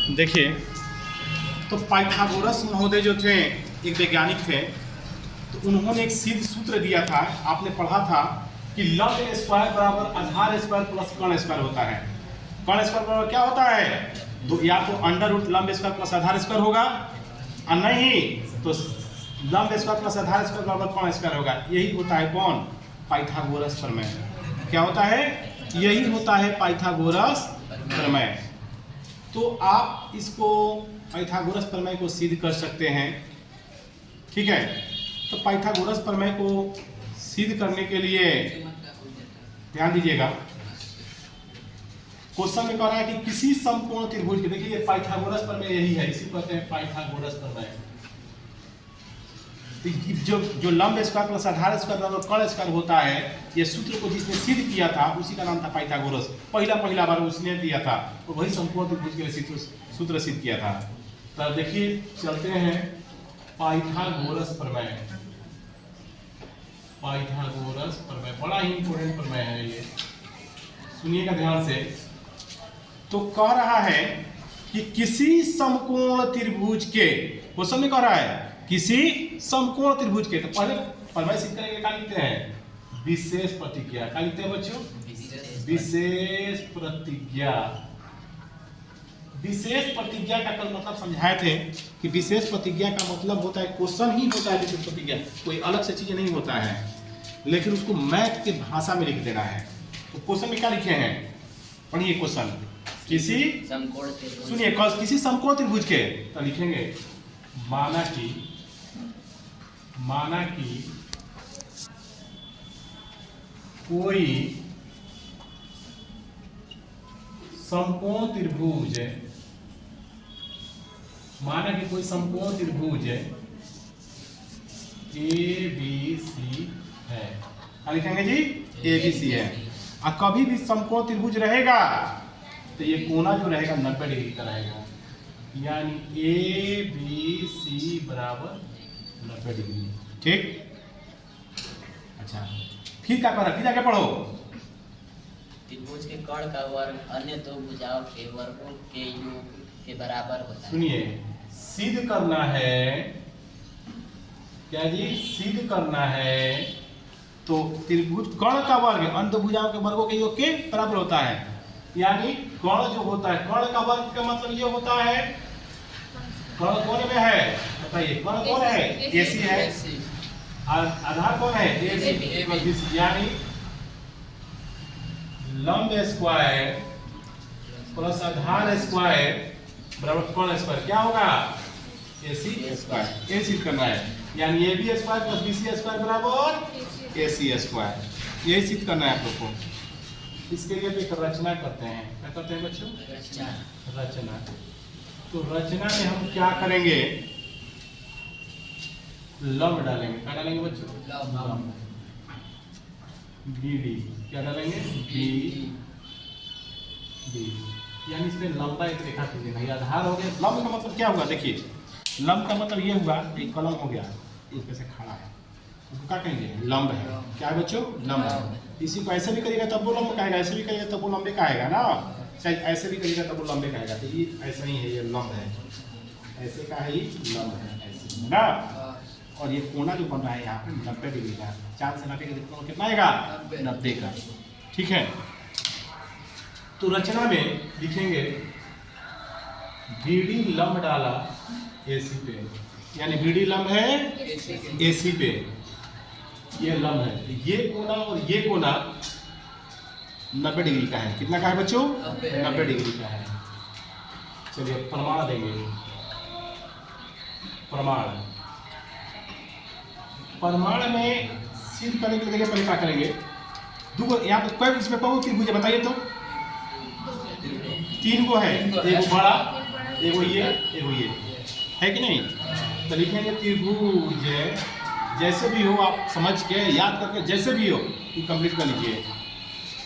देखिए, तो पाइथागोरस महोदय जो थे एक वैज्ञानिक थे, तो उन्होंने एक सिद्ध सूत्र दिया था, आपने पढ़ा था कि लंब स्क्वायर बराबर आधार स्क्वायर प्लस कर्ण स्क्वायर होता है। कर्ण स्क्वायर बराबर क्या होता है? तो या तो अंडर रूट लंब स्क्वायर प्लस आधार स्क्वायर होगा, और नहीं तो लंब स्क्वायर प्लस आधार स्क्वायर बराबर कर्ण स्क्वायर होगा। यही होता है कौन? पाइथागोरस प्रमेय। क्या होता है? यही होता है पाइथागोरस प्रमेय। तो आप इसको पाइथागोरस प्रमेय को सिद्ध कर सकते हैं, ठीक है। तो पाइथागोरस प्रमेय को सिद्ध करने के लिए ध्यान दीजिएगा, क्वेश्चन में कह रहा है कि किसी समकोण त्रिभुज के, देखिए ये पाइथागोरस प्रमेय यही है, इसी को कहते हैं पाइथागोरस प्रमेय। जो लंब स्क्वायर प्लस आधार स्क्वायर बराबर कर्ण स्क्वायर होता है, ये सूत्र को जिसने सिद्ध किया था उसी का नाम था पाइथागोरस। पहला बार उसने दिया था, तो वही समकोण त्रिभुज के लिए सूत्र सिद्ध किया था। तब देखिए चलते हैं पाइथागोरस प्रमेय। पाइथागोरस प्रमेय बड़ा ही इंपॉर्टेंट प्रमेय है ये, सुनिएगा ध्यान से। तो कह रहा है कि किसी समकोण त्रिभुज के, क्वेश्चन में कह रहा है किसी समकोण त्रिभुज के, तो पहले प्रमेय सिद्ध करेंगे, क्या लिखते हैं? विशेष प्रतिज्ञा। क्या लिखते हैं बच्चों? विशेष प्रतिज्ञा। विशेष प्रतिज्ञा का कल मतलब समझाए थे कि विशेष प्रतिज्ञा का मतलब होता है, क्वेश्चन ही होता है विशेष प्रतिज्ञा, कोई अलग से चीज नहीं होता है, लेकिन उसको मैथ के भाषा में लिख देना है। तो क्वेश्चन में क्या लिखे हैं? पढ़िए क्वेश्चन। किसी समकोण, सुनिए, किसी समकोण त्रिभुज के, तो लिखेंगे माना कि कोई समकोण त्रिभुज, माना कि कोई समकोण त्रिभुज ABC है। क्या लिखेंगे जी? ABC है। और कभी भी समकोण त्रिभुज रहेगा तो ये कोना जो रहेगा 90 डिग्री का रहेगा, यानी ABC बराबर 90 डिग्री, ठीक। अच्छा, फिर क्या करा? फिर आगे पढ़ो। त्रिभुज के कर्ण का वर्ग अन्य दो भुजाओं के वर्गों के योग के बराबर होता है। सुनिए, सिद्ध करना है क्या जी? सिद्ध करना है तो त्रिभुज कर्ण का वर्ग अन्य दो भुजाओं के वर्गों के योग के बराबर होता है, यानी कर्ण जो होता है, कर्ण का वर्ग का मतलब ये होता है, कर्ण कौन में है बताइए? कर्ण कौन है? AC है। और आधार कौन है? ABC। यानी लंब स्क्वायर प्लस आधार स्क्वायर बराबर कर्ण स्क्वायर, क्या होगा? AC square. ये सिद्ध करना है, यानी AB square plus BC square बराबर AC स्क्वायर, यही सिद्ध करना है आप लोग को। इसके लिए एक रचना करते हैं। क्या करते हैं बच्चों? रचना। तो रचना में हम क्या करेंगे? लंब डालेंगे। क्या डालेंगे बच्चों? लंब। BD क्या डालेंगे? BD, यानी इसमें लंबा एक रेखा खींचेंगे। ये आधार हो गया। लंब का मतलब क्या हुआ? देखिए, लंब का मतलब ये हुआ, एक कलम हो गया, एक पे से खड़ा है, उसको क्या कहेंगे? लंब है। क्या है बच्चों? लंब है। इसी को ऐसे भी करिएगा तब वो लंब कहेगा, ऐसे भी करिएगा तब वो लंबे कहेगा ना, चाहे ऐसे भी करिएगा तब वो लंबे कहेगा। तो ये ऐसा ही है, ये लंब है, ऐसे का है, ये लंब है, ऐसे ना। और ये कोना जो बन रहा है यहाँ पे 90 डिग्री का, 4 से 90 का कोण कितना आएगा? 90 का, ठीक है। तो रचना में लिखेंगे BD लंब डाला AC पे, यानी BD लंब है AC पे, ये लंब है। ये कोना और ये कोना 90 डिग्री का है। कितना का है बच्चों? 90 डिग्री का है। चलिए प्रमाण देंगे। प्रमाण में सिद्ध करने के लिए देखिए पहले क्या करेंगे? दो यहाँ पे कोई इसमें कौन त्रिभुज है बताइए तो? 3 गो है, एक बड़ा, एगो ये, एगो ये, है कि नहीं? तो लिखेंगे त्रिभुज, जैसे भी हो आप समझ के याद करके, जैसे भी हो ये कंप्लीट कर लीजिए।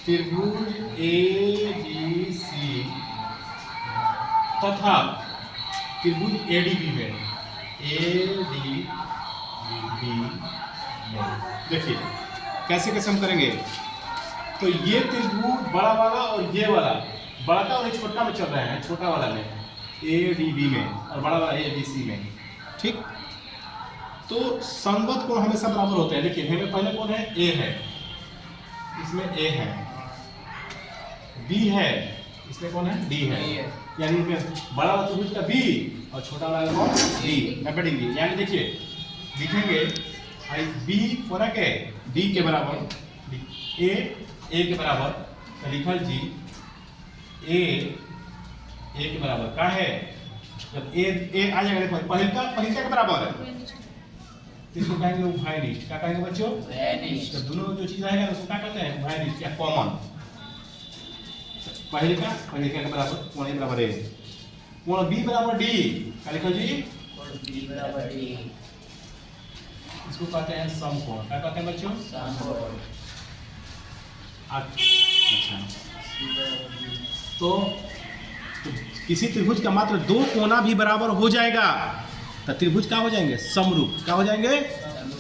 त्रिभुज ABC तथा त्रिभुज ADB में, देखिए कैसे कैसे हम करेंगे। तो ये त्रिभुज बड़ा वाला और ये वाला, बड़ा का और छोटा में चल रहे हैं, छोटा वाला में, ए डी बी में और बड़ा वाला ए बी सी में। ठीक, तो संगत कोण हमेशा बराबर होते हैं। देखिए हमें पहले कौन है, ए है, इसमें ए है, बी है, इसमें कौन है, डी है, यानी इसमें बड़ा वाला त्रिभुज का बी और छोटा वाला कौन, डी 90 डिग्री। यानी देखिए लिखेंगे आई बी फर्क है डी के बराबर, ए के बराबर, तो लिखल जी ए के बराबर का है। जब ए आ जाएगा देखो पहिलका के बराबर है, इसको कहेंगे उभयनिष्ठ। क्या कहेंगे बच्चों, उभयनिष्ठ। जब दोनों जो चीज आएगा उसको क्या कहते हैं, उभयनिष्ठ या कॉमन। पहिलका के बराबर कोण ए बराबर ए, कोण बी बराबर डी, क्या लिखो जी, कोण बी बराबर डी, इसको कहते हैं समकोण। क्या कहते हैं बच्चों, समकोण। अच्छा, तो किसी त्रिभुज का मात्र दो कोना भी बराबर हो जाएगा तो त्रिभुज क्या हो जाएंगे, समरूप। क्या हो जाएंगे,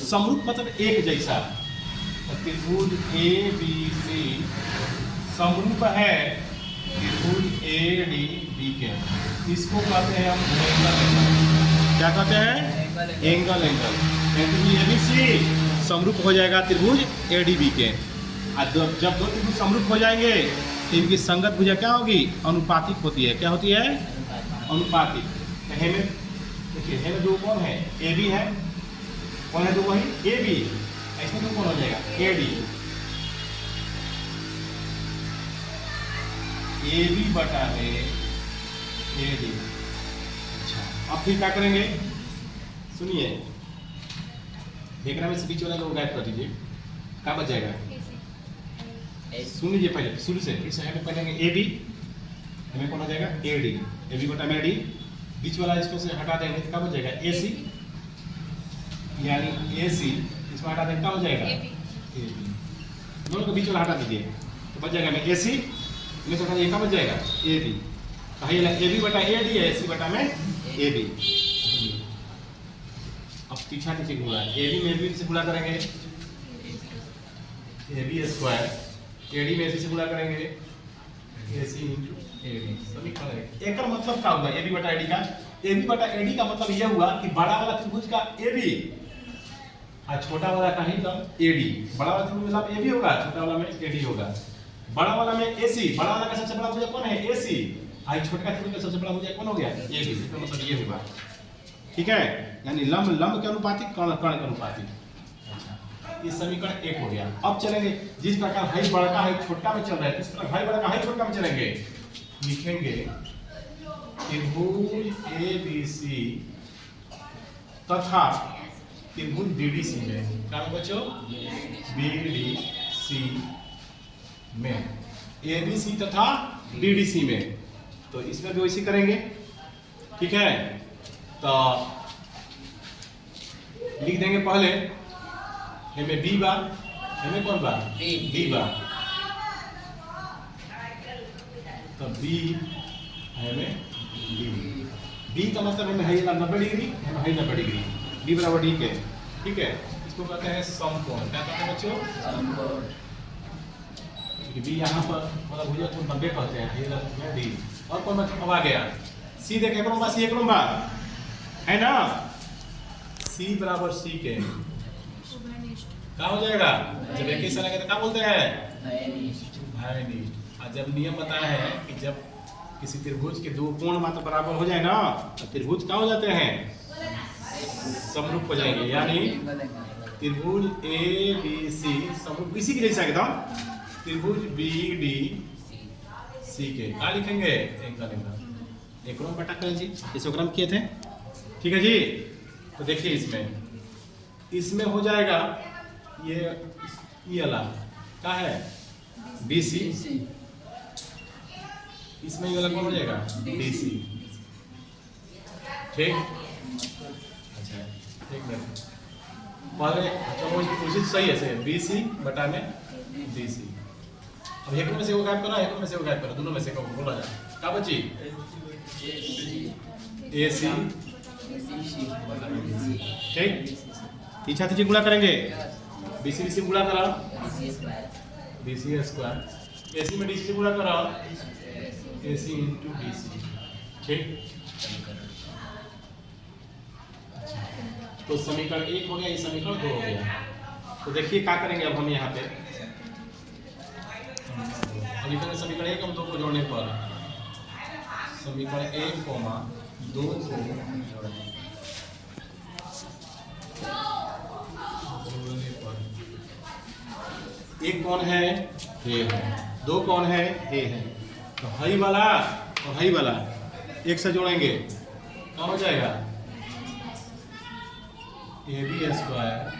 समरूप मतलब एक जैसा। तो त्रिभुज ए बी सी समरूप है त्रिभुज ए डी बी के, इसको कहते हैं हम एंगल। क्या कहते हैं, एंगल। त्रिभुज ए बी सी समरूप हो जाएगा त्रिभुज ए डी बी के। जब दो त्रिभुज समरूप हो जाएंगे तो इनकी संगत भुजा क्या होगी, अनुपातिक होती है। क्या होती है, अनुपातिक। तो हेमे देखिए हेमे दो कौन है, ए बी है, कौन है दो, वही ए बी, इसमें दो कौन हो जाएगा, ए डी, ए बी बटा है ए डी। अच्छा, अब फिर क्या करेंगे, सुनिए, देखना में से बीच वाला लोग गायब कर दीजिए, क्या बच जाएगा, सुन लीजिए पहले शुरू से, फिर से हमें पढ़ेंगे ए बी, हमें कौन हो जाएगा, ए डी, ए बी बटा में डी, बीच वाला इसको से हटा देंगे तो क्या बच जाएगा, ए सी, यानी ए सी, इसको हटा देंगे क्या हो जाएगा, ए बी, दोनों को बीच वाला हटा दीजिए तो बच जाएगा में ए सी, में हटा दिए क्या बच जाएगा, ए बी। कहिए ए बी बटा ए डी है, ए सी बटा में ए बी। अब पीछा नीचे गुणा, ए बी में ए बी से गुणा करेंगे, ए बी स्क्वायर, एडी में एसी से गुणा करेंगे, एसी इंटू एडी, समीकरण है। एक मतलब क्या होगा, एबी बटा एडी का, एबी बटा एडी का मतलब यह हुआ कि बड़ा वाला त्रिभुज का एबी और छोटा वाला का ही मतलब एडी। बड़ा वाला त्रिभुज मतलब एबी होगा, छोटा वाला में एडी होगा। बड़ा वाला में एसी, बड़ा वाला का सबसे बड़ा भुजा कौन है, एसी, और छोटा त्रिभुज का सबसे बड़ा भुजा कौन हो गया, एबी। इसका मतलब ये होगा, ठीक है, यानी लंब के अनुपातिक, कर्ण के अनुपातिक। इस समीकरण एक हो गया। अब चलेंगे जिस प्रकार हाई बड़ा हाई छोटा में चल रहा है, इस प्रकार हाई बड़ा हाई छोटा में चलेंगे। लिखेंगे त्रिभुज ए बी सी तथा त्रिभुज बी डी सी में, क्या बच्चों, बी डी सी में, ए बी सी तथा बी डी सी में, तो इसमें भी वैसे करेंगे, ठीक है। तो लिख देंगे पहले हमें बी बा, हमें कौन बा, बी बा, तो बी हमें बी का मतलब हमें है 90 डिग्री, हमें है 90 डिग्री, बी बराबर डी के, ठीक है। इसको कहते हैं समकोण। क्या कहते हैं बच्चों, समकोण। बी यहाँ पर मतलब भुजा को 90 कहते हैं, ये डी। और कौन अब आ गया, सी देखें एक नंबर, सी एक नंबर है ना, सी बराबर सी के क्या हो जाएगा, जब एक ही सर तो क्या बोलते हैं, उभयनिष्ठ। और जब नियम बताया है कि जब किसी त्रिभुज के दो कोण मात्र बराबर हो जाए ना तो त्रिभुज क्या हो जाते हैं, समरूप हो जाएंगे। यानी त्रिभुज ए बी सी समरूप इसी के जैसा एकदम, त्रिभुज बी डी सी के क्या लिखेंगे, एंगल। एक बटा करें जी, इस ओकरम किए थे, ठीक है जी। तो देखिए इसमें हो जाएगा ये वाला क्या है, बी सी, इसमें ये वाला कौन हो जाएगा, डी सी, ठीक। अच्छा एक मिनट पहले, अच्छा वो कोशिश सही है, बी सी बटा में डी सी। अब एक में से वो गायब करा, एक में से वो गायब करा, दोनों में से कौन बोला जाए, क्या बची, ए सी, ठीक। पीछा तीछे गुणा करेंगे, बीसी बीसी गुणा करा, बीसी स्क्वायर, एसी में डीसी से गुणा करा, एसी इंटू डीसी, ठीक। समीकरण। तो समीकरण 1 हो गया, ये समीकरण 2 हो गया। तो देखिए क्या करेंगे अब हम यहाँ पे, अब लिखेंगे समीकरण 1 हम 2 को जोड़ने पर, समीकरण 1, 2 को जोड़ने पर, 1 कौन है, ये है, 2 कौन है, ये है। तो हाई वाला और हाई वाला एक से जोड़ेंगे, क्या हो जाएगा, AB स्क्वायर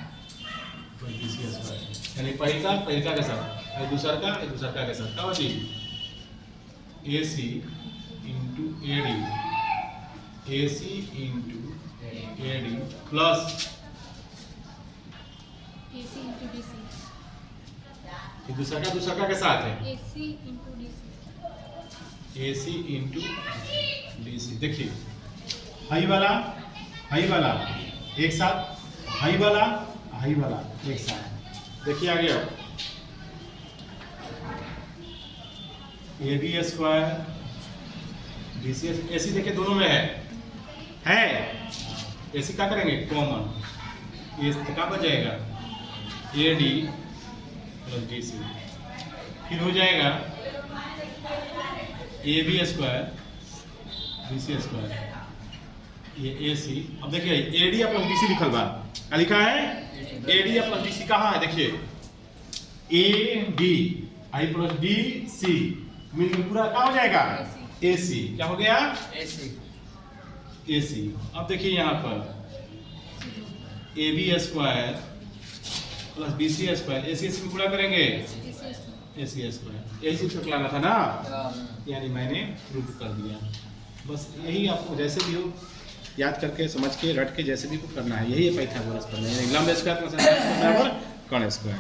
BC स्क्वायर, यानी पहिलका के साथ दूसरा का के साथ, क्या हो जी, AC into AD plus AC into DC. दूसरा के साथ है AC into DC. AC into DC। देखिए हाई वाला एक साथ, हाई वाला एक साथ। देखिए आ गया AB स्क्वायर BC, AC देखिए दोनों में है AC क्या करेंगे, कॉमन, ये क्या बच जाएगा, AD प्लस DC, फिर हो जाएगा AB स्क्वायर BC स्क्वायर, ये AC। अब देखिए AD प्लस DC लिखल बा, क्या लिखा है, AD प्लस DC कहाँ है, देखिए AD आई प्लस DC मिलकर पूरा क्या हो जाएगा, AC। क्या हो गया, AC। अब देखिए यहाँ पर AB square plus BC square, AC में पूरा करेंगे AC स्क्वायर, यही चीज लाना था ना, यानी मैंने प्रूफ कर दिया। बस यही आपको जैसे भी हो याद करके समझ के रट के जैसे भी को करना है, यही है पाइथागोरस प्रमेय, यानी लंब स्क्वायर प्लस कर्ण स्क्वायर।